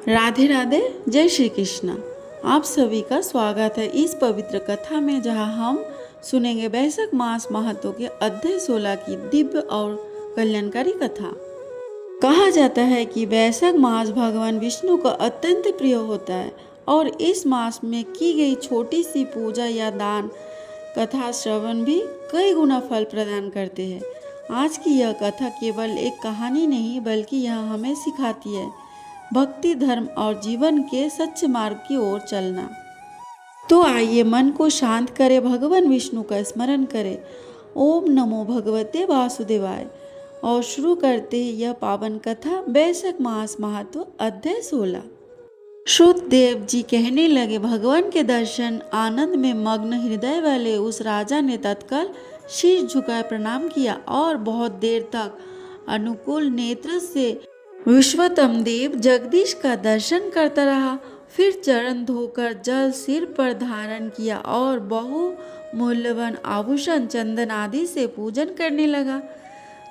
राधे राधे। जय श्री कृष्ण। आप सभी का स्वागत है इस पवित्र कथा में, जहां हम सुनेंगे वैशाख मास महत्व के अध्याय 16 की दिव्य और कल्याणकारी कथा। कहा जाता है कि वैशाख मास भगवान विष्णु का अत्यंत प्रिय होता है और इस मास में की गई छोटी सी पूजा या दान कथा श्रवण भी कई गुना फल प्रदान करते हैं। आज की यह कथा केवल एक कहानी नहीं, बल्कि यह हमें सिखाती है भक्ति, धर्म और जीवन के सच्चे मार्ग की ओर चलना। तो आइए मन को शांत करें, भगवान विष्णु का स्मरण करें। ओम नमो भगवते वासुदेवाय। और शुरू करते हैं यह पावन कथा। वैशाख मास महत्व अध्याय 16। श्रुतदेव जी कहने लगे, भगवान के दर्शन आनंद में मग्न हृदय वाले उस राजा ने तत्काल शीश झुकाए प्रणाम किया और बहुत देर तक अनुकूल नेत्र से विश्वतम देव जगदीश का दर्शन करता रहा। फिर चरण धोकर जल सिर पर धारण किया और बहु मूल्यवान आभूषण चंदन आदि से पूजन करने लगा।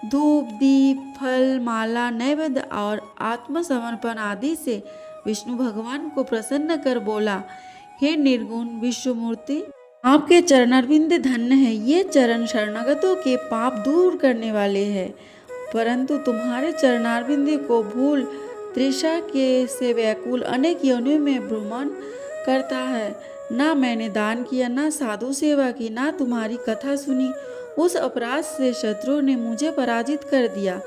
धूप, दीप, फल, माला, नैवेद्य और आत्मसमर्पण आदि से विष्णु भगवान को प्रसन्न कर बोला, हे निर्गुण विश्वमूर्ति, आपके चरणारविंद धन्य है। ये चरण शरणागतों के पाप दूर करने वाले हैं, परंतु तुम्हारे चरणारविंद को भूल तृषा के से व्याकुल अनेक योनियों में भ्रमण करता है। ना मैंने दान किया, ना साधु सेवा की, ना तुम्हारी कथा सुनी। उस अपराध से शत्रु ने मुझे पराजित कर दिया,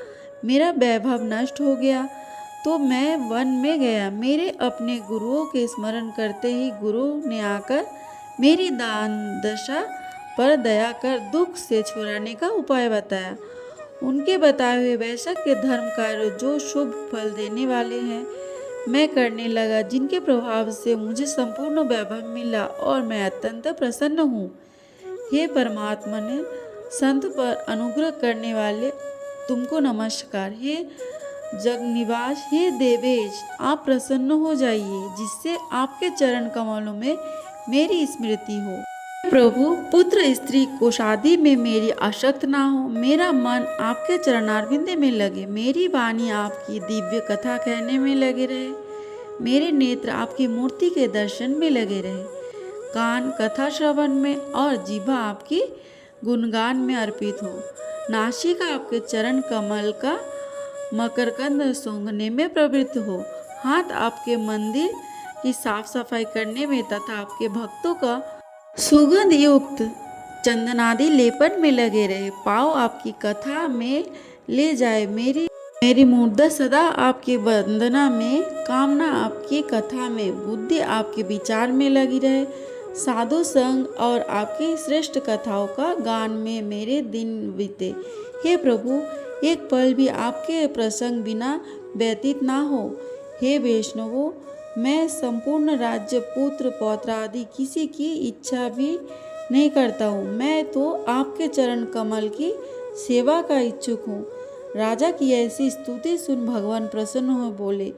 मेरा वैभव नष्ट हो गया, तो मैं वन में गया। मेरे अपने गुरुओं के स्मरण करते ही गुरु ने आकर मेरी दान दशा पर दया कर दुख से छुड़ाने का उपाय बताया। उनके बताए हुए वैशाख के धर्म कार्य जो शुभ फल देने वाले हैं, मैं करने लगा, जिनके प्रभाव से मुझे संपूर्ण वैभव मिला और मैं अत्यंत प्रसन्न हूँ। हे परमात्मा ने संत पर अनुग्रह करने वाले, तुमको नमस्कार। हे जगनिवास, हे देवेश, आप प्रसन्न हो जाइए, जिससे आपके चरण कमलों में मेरी स्मृति हो। प्रभु, पुत्र स्त्री को शादी में मेरी आसक्त ना हो। मेरा मन आपके चरणारविंद में लगे, मेरी वाणी आपकी दिव्य कथा कहने में लगे रहे, मेरे नेत्र आपकी मूर्ति के दर्शन में लगे रहे, कान कथा श्रवण में और जीभा आपकी गुणगान में अर्पित हो, नासिका आपके चरण कमल का मकरकंद सूंघने में प्रवृत्त हो, हाथ आपके मंदिर की साफ सफाई करने में तथा आपके भक्तों का सुगंध युक्त चंदनादि लेपन में लगे रहे, पाँव आपकी कथा में ले जाए, मेरी मुर्दा सदा आपकी वंदना में, कामना आपकी कथा में, बुद्धि आपके विचार में लगी रहे, साधु संग और आपकी श्रेष्ठ कथाओं का गान में मेरे दिन बीते। हे प्रभु, एक पल भी आपके प्रसंग बिना व्यतीत ना हो। हे वैष्णवों, मैं संपूर्ण राज्य, पुत्र पौत्र आदि किसी की इच्छा भी नहीं करता हूँ। मैं तो आपके चरण कमल की सेवा का इच्छुक हूँ। राजा की ऐसी स्तुति सुन भगवान प्रसन्न हो बोले,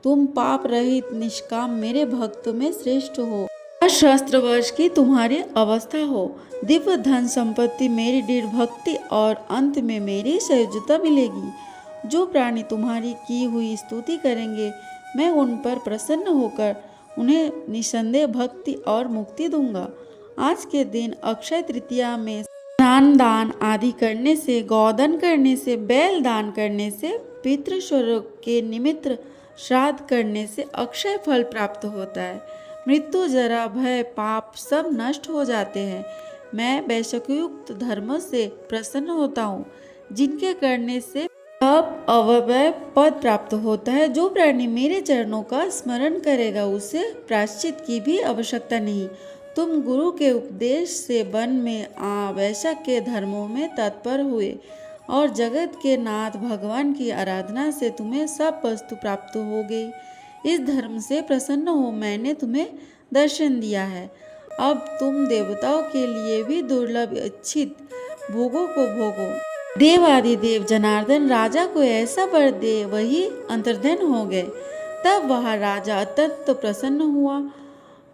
तुम पाप रहित निष्काम मेरे भक्त में श्रेष्ठ हो। सहस्त्रवर्ष की तुम्हारी अवस्था हो, दिव्य धन संपत्ति, मेरी दृढ़ भक्ति और अंत में मेरी सहजता मिलेगी। जो प्राणी तुम्हारी की हुई स्तुति करेंगे, मैं उन पर प्रसन्न होकर उन्हें निसंदेह भक्ति और मुक्ति दूंगा। आज के दिन अक्षय तृतीया में स्नान दान आदि करने से, गौदान करने से, बैल दान करने से, पितृस्वर्ग के निमित्त श्राद्ध करने से अक्षय फल प्राप्त होता है। मृत्यु, जरा, भय, पाप सब नष्ट हो जाते हैं। मैं वैशाखयुक्त धर्म से प्रसन्न होता हूँ, जिनके करने से अब अव्यय पद प्राप्त होता है। जो प्राणी मेरे चरणों का स्मरण करेगा, उसे प्रायश्चित की भी आवश्यकता नहीं। तुम गुरु के उपदेश से वन में वैशाख के धर्मों में तत्पर हुए और जगत के नाथ भगवान की आराधना से तुम्हें सब वस्तु प्राप्त हो गई। इस धर्म से प्रसन्न हो मैंने तुम्हें दर्शन दिया है। अब तुम देवताओं के लिए भी दुर्लभ इच्छित भोगों को भोगो। देवादिदेव जनार्दन राजा को ऐसा वर दे, वही अंतर्धान हो गए। तब वह राजा अत्यंत प्रसन्न हुआ।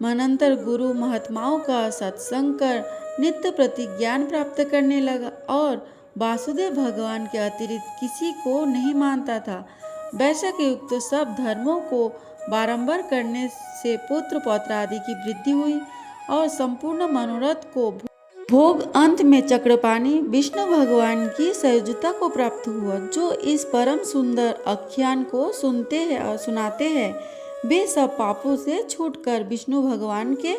मनंतर गुरु महात्माओं का सत्संग कर नित्य प्रति ज्ञान प्राप्त करने लगा और वासुदेव भगवान के अतिरिक्त किसी को नहीं मानता था। वैशक युक्त सब धर्मों को बारंबार करने से पुत्र पौत्र आदि की वृद्धि हुई और संपूर्ण मनोरथ को भोग अंत में चक्रपाणी विष्णु भगवान की सहजता को प्राप्त हुआ। जो इस परम सुंदर आख्यान को सुनते हैं और सुनाते हैं वे सब पापों से छूटकर विष्णु भगवान के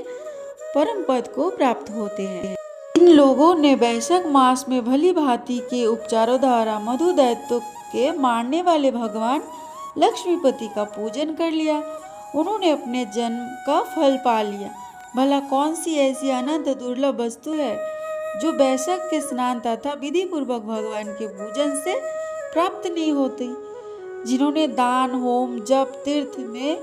परम पद को प्राप्त होते हैं। इन लोगों ने वैशाख मास में भली भांति के उपचारों द्वारा मधु दैत्य के मारने वाले भगवान लक्ष्मीपति का पूजन कर लिया। उन्होंने अपने जन्म का फल पा लिया। भला कौन सी ऐसी अनंत दुर्लभ वस्तु है जो वैशाख के स्नान तथा विधि पूर्वक भगवान के पूजन से प्राप्त नहीं होती। जिन्होंने दान होम जप तीर्थ में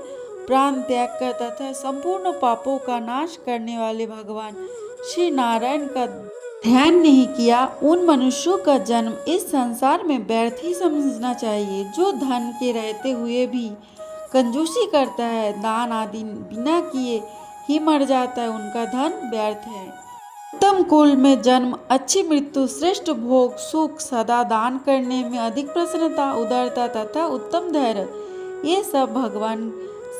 प्राण त्याग कर तथा संपूर्ण पापों का नाश करने वाले भगवान श्री नारायण का ध्यान नहीं किया, उन मनुष्यों का जन्म इस संसार में व्यर्थ ही समझना चाहिए। जो धन के रहते हुए भी कंजूसी करता है, दान आदि बिना किए ही मर जाता है, उनका धन व्यर्थ है। उत्तम कुल में जन्म, अच्छी मृत्यु, श्रेष्ठ भोग, सुख, सदा दान करने में अधिक प्रसन्नता, उदारता तथा उत्तम धैर्य, ये सब भगवान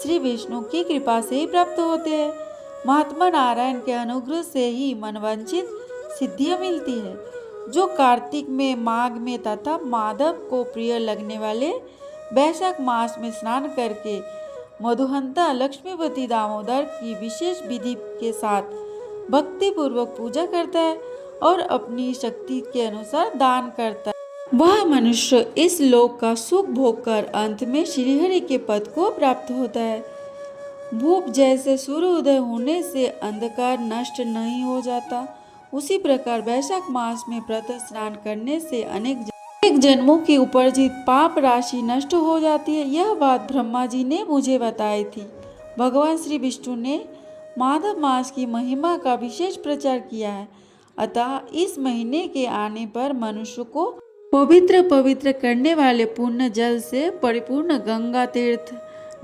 श्री विष्णु की कृपा से ही प्राप्त होते हैं। महात्मा नारायण के अनुग्रह से ही मनवांछित सिद्धियां मिलती है। जो कार्तिक में, माघ में तथा माधव को प्रिय लगने वाले वैशाख मास में स्नान करके मधुहंता लक्ष्मीपति दामोदर की विशेष विधि के साथ भक्ति पूर्वक पूजा करता है और अपनी शक्ति के अनुसार दान करता है, वह मनुष्य इस लोक का सुख भोग कर अंत में श्रीहरि के पद को प्राप्त होता है। भूप जैसे सूर्योदय होने से अंधकार नष्ट नहीं हो जाता, उसी प्रकार वैशाख मास में प्रातः स्नान करने से अनेक जन्मों की उपार्जित पाप राशि नष्ट हो जाती है। यह बात ब्रह्मा जी ने मुझे बताई थी। भगवान श्री विष्णु ने माधव मास की महिमा का विशेष प्रचार किया है। अतः इस महीने के आने पर मनुष्य को पवित्र करने वाले पुण्य जल से परिपूर्ण गंगा तीर्थ,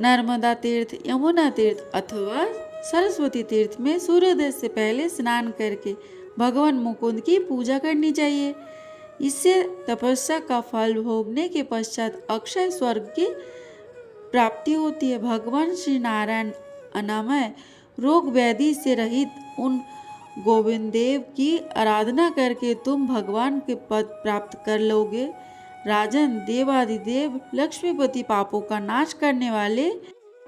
नर्मदा तीर्थ, यमुना तीर्थ अथवा सरस्वती तीर्थ में सूर्योदय से पहले स्नान करके भगवान मुकुंद की पूजा करनी चाहिए। इससे तपस्या का फल भोगने के पश्चात अक्षय स्वर्ग की प्राप्ति होती है। भगवान श्री नारायण अनामय रोग व्याधि से रहित उन गोविंद देव की आराधना करके तुम भगवान के पद प्राप्त कर लोगे। राजन, देवादिदेव लक्ष्मीपति पापों का नाश करने वाले,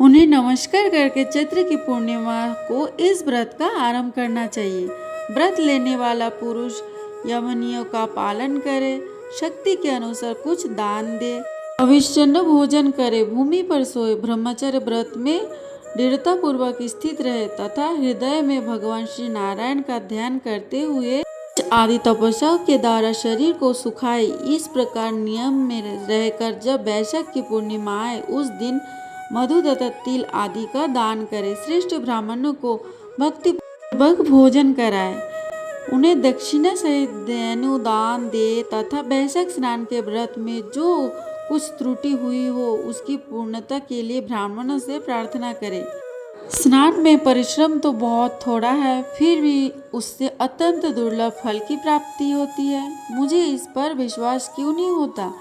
उन्हें नमस्कार करके चैत्र की पूर्णिमा को इस व्रत का आरंभ करना चाहिए। व्रत लेने वाला पुरुष यमनियों का पालन करे, शक्ति के अनुसार कुछ दान दे, अविच्छिन्न भोजन करे, भूमि पर सोए, ब्रह्मचर्य व्रत में दृढ़ता पूर्वक स्थित रहे तथा हृदय में भगवान श्री नारायण का ध्यान करते हुए आदि तपस्याओं के द्वारा शरीर को सुखाए। इस प्रकार नियम में रहकर जब वैशाख की पूर्णिमा आए उस दिन मधु तथा तिल आदि का दान करे। श्रेष्ठ ब्राह्मणों को भक्ति पूर्वक भोजन कराए, उन्हें दक्षिणा सहित धेनु दान दे तथा वैशाख स्नान के व्रत में जो कुछ त्रुटि हुई हो उसकी पूर्णता के लिए ब्राह्मणों से प्रार्थना करे। स्नान में परिश्रम तो बहुत थोड़ा है, फिर भी उससे अत्यंत दुर्लभ फल की प्राप्ति होती है। मुझे इस पर विश्वास क्यों नहीं होता?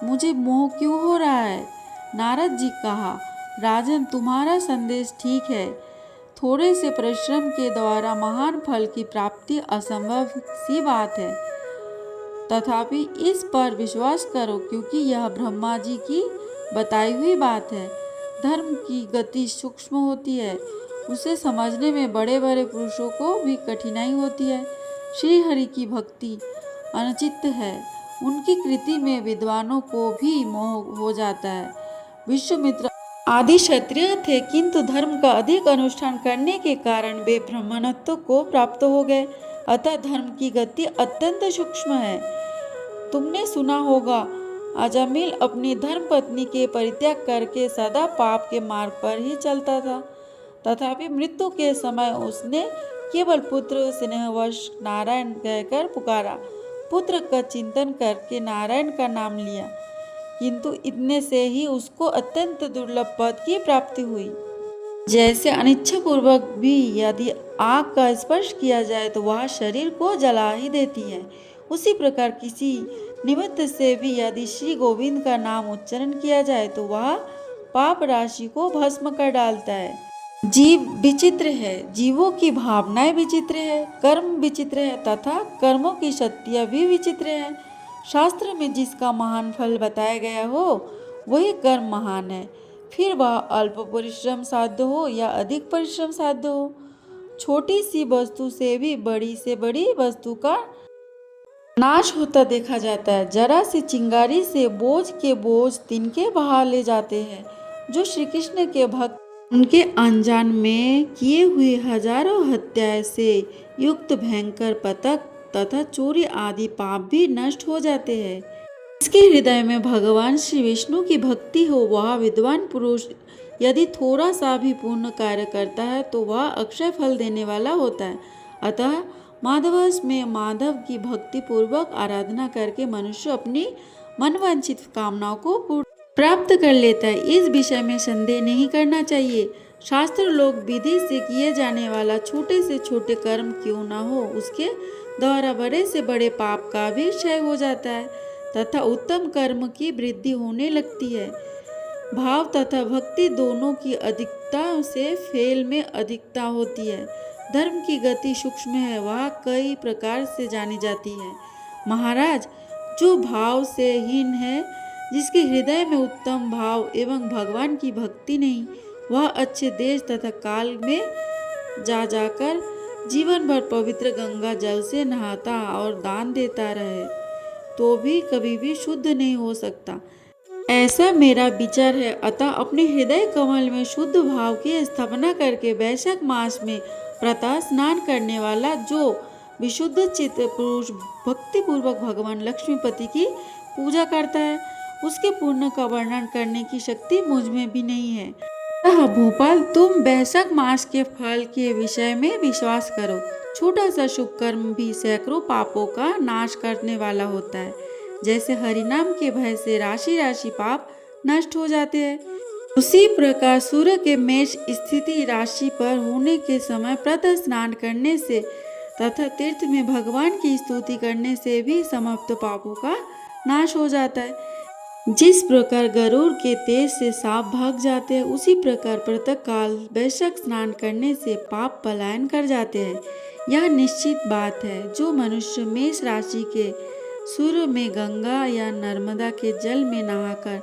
मुझे मोह क्यों हो रहा है? नारद जी कहा, राजन, तुम्हारा संदेश ठीक है। थोड़े से परिश्रम के द्वारा महान फल की प्राप्ति असंभव सी बात है। तथापि इस पर विश्वास करो, क्योंकि यह ब्रह्मा जी की बताई हुई बात है। धर्म की गति सूक्ष्म होती है, उसे समझने में बड़े बड़े पुरुषों को भी कठिनाई होती है। श्री हरि की भक्ति अनुचित है, उनकी कृति में विद्वानों को भी मोह हो जाता है। विश्वामित्र आदि क्षत्रिय थे, किंतु धर्म का अधिक अनुष्ठान करने के कारण वे ब्राह्मणत्व को प्राप्त हो गए। अतः धर्म की गति अत्यंत सूक्ष्म है। तुमने सुना होगा, अजामिल अपनी धर्म पत्नी के परित्याग करके सदा पाप के मार्ग पर ही चलता था। तथापि मृत्यु के समय उसने केवल पुत्र स्नेहवश नारायण कहकर पुकारा। पुत्र का चिंतन करके नारायण का नाम लिया, किंतु इतने से ही उसको अत्यंत दुर्लभ पद की प्राप्ति हुई। जैसे अनिच्छा पूर्वक भी यदि आग का स्पर्श किया जाए तो वह शरीर को जला ही देती है, उसी प्रकार किसी निमित्त से भी यदि श्री गोविंद का नाम उच्चारण किया जाए तो वह पाप राशि को भस्म कर डालता है। जीव विचित्र है, जीवों की भावनाएं विचित्र है, कर्म विचित्र है तथा कर्मों की शक्तियां भी विचित्र है। शास्त्र में जिसका महान फल बताया गया हो वही कर्म महान है, फिर वह अल्प परिश्रम साध्य हो या अधिक परिश्रम साध्य हो। छोटी सी वस्तु से बड़ी वस्तु का नाश होता देखा जाता है। जरा सी चिंगारी से बोझ के बोझ तिनके बहा ले जाते हैं। जो श्री कृष्ण के भक्त उनके अनजान में किए हुए हजारों हत्याएं से युक्त भयंकर पतक तथा चोरी आदि पाप भी नष्ट हो जाते हैं। इसके हृदय में भगवान श्री विष्णु की भक्ति हो, वह विद्वान पुरुष यदि थोड़ा सा भी पूर्ण कार्य करता है तो वह अक्षय फल देने वाला होता है। अतः माधवस में माधव की भक्ति पूर्वक आराधना करके मनुष्य अपनी मनवांछित कामनाओं को प्राप्त कर लेता है। इस विषय में संदेह नहीं करना चाहिए। शास्त्र लोग विधि से किए जाने वाला छोटे से छोटे कर्म क्यों न हो, उसके द्वारा बड़े से बड़े पाप का भी क्षय हो जाता है तथा उत्तम कर्म की वृद्धि होने लगती है। भाव तथा भक्ति दोनों की अधिकता से फेल में अधिकता होती है। धर्म की गति सूक्ष्म है, वह कई प्रकार से जानी जाती है। महाराज, जो भाव से हीन है, जिसके हृदय में उत्तम भाव एवं भगवान की भक्ति नहीं, वह अच्छे देश तथा काल में जाकर जीवन भर पवित्र गंगा जल से नहाता और दान देता रहे तो भी कभी भी शुद्ध नहीं हो सकता। ऐसा मेरा विचार है। अतः अपने हृदय कमल में शुद्ध भाव की स्थापना करके वैशाख मास में प्रातः स्नान करने वाला जो विशुद्ध चित्त पुरुष भक्ति पूर्वक भगवान लक्ष्मीपति की पूजा करता है, उसके पुण्य का वर्णन करने की शक्ति मुझ में भी नहीं है। अतः भोपाल, तुम वैशाख मास के फल के विषय में विश्वास करो। छोटा सा शुभ कर्म भी सैकड़ों पापों का नाश करने वाला होता है। जैसे हरिनाम के भय से राशि राशि पाप नष्ट हो जाते हैं, उसी प्रकार सूर्य के मेष स्थिति राशि पर होने के समय प्रातः स्नान करने से तथा तीर्थ में भगवान की स्तुति करने से भी समाप्त पापों का नाश हो जाता है। जिस प्रकार गरुड़ के तेज से सांप भाग जाते हैं, उसी प्रकार प्रातः काल वैशाख स्नान करने से पाप पलायन कर जाते हैं। यह निश्चित बात है। जो मनुष्य मेष राशि के सूर्य में गंगा या नर्मदा के जल में नहाकर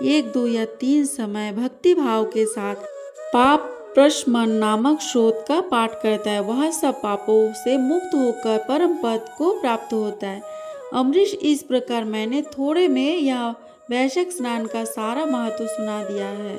1, 2 या 3 समय भक्ति भाव के साथ पाप प्रशमन नामक स्रोत का पाठ करता है, वह सब पापों से मुक्त होकर परम पद को प्राप्त होता है। अमरीश, इस प्रकार मैंने थोड़े में यह वैशाख स्नान का सारा महत्व सुना दिया है।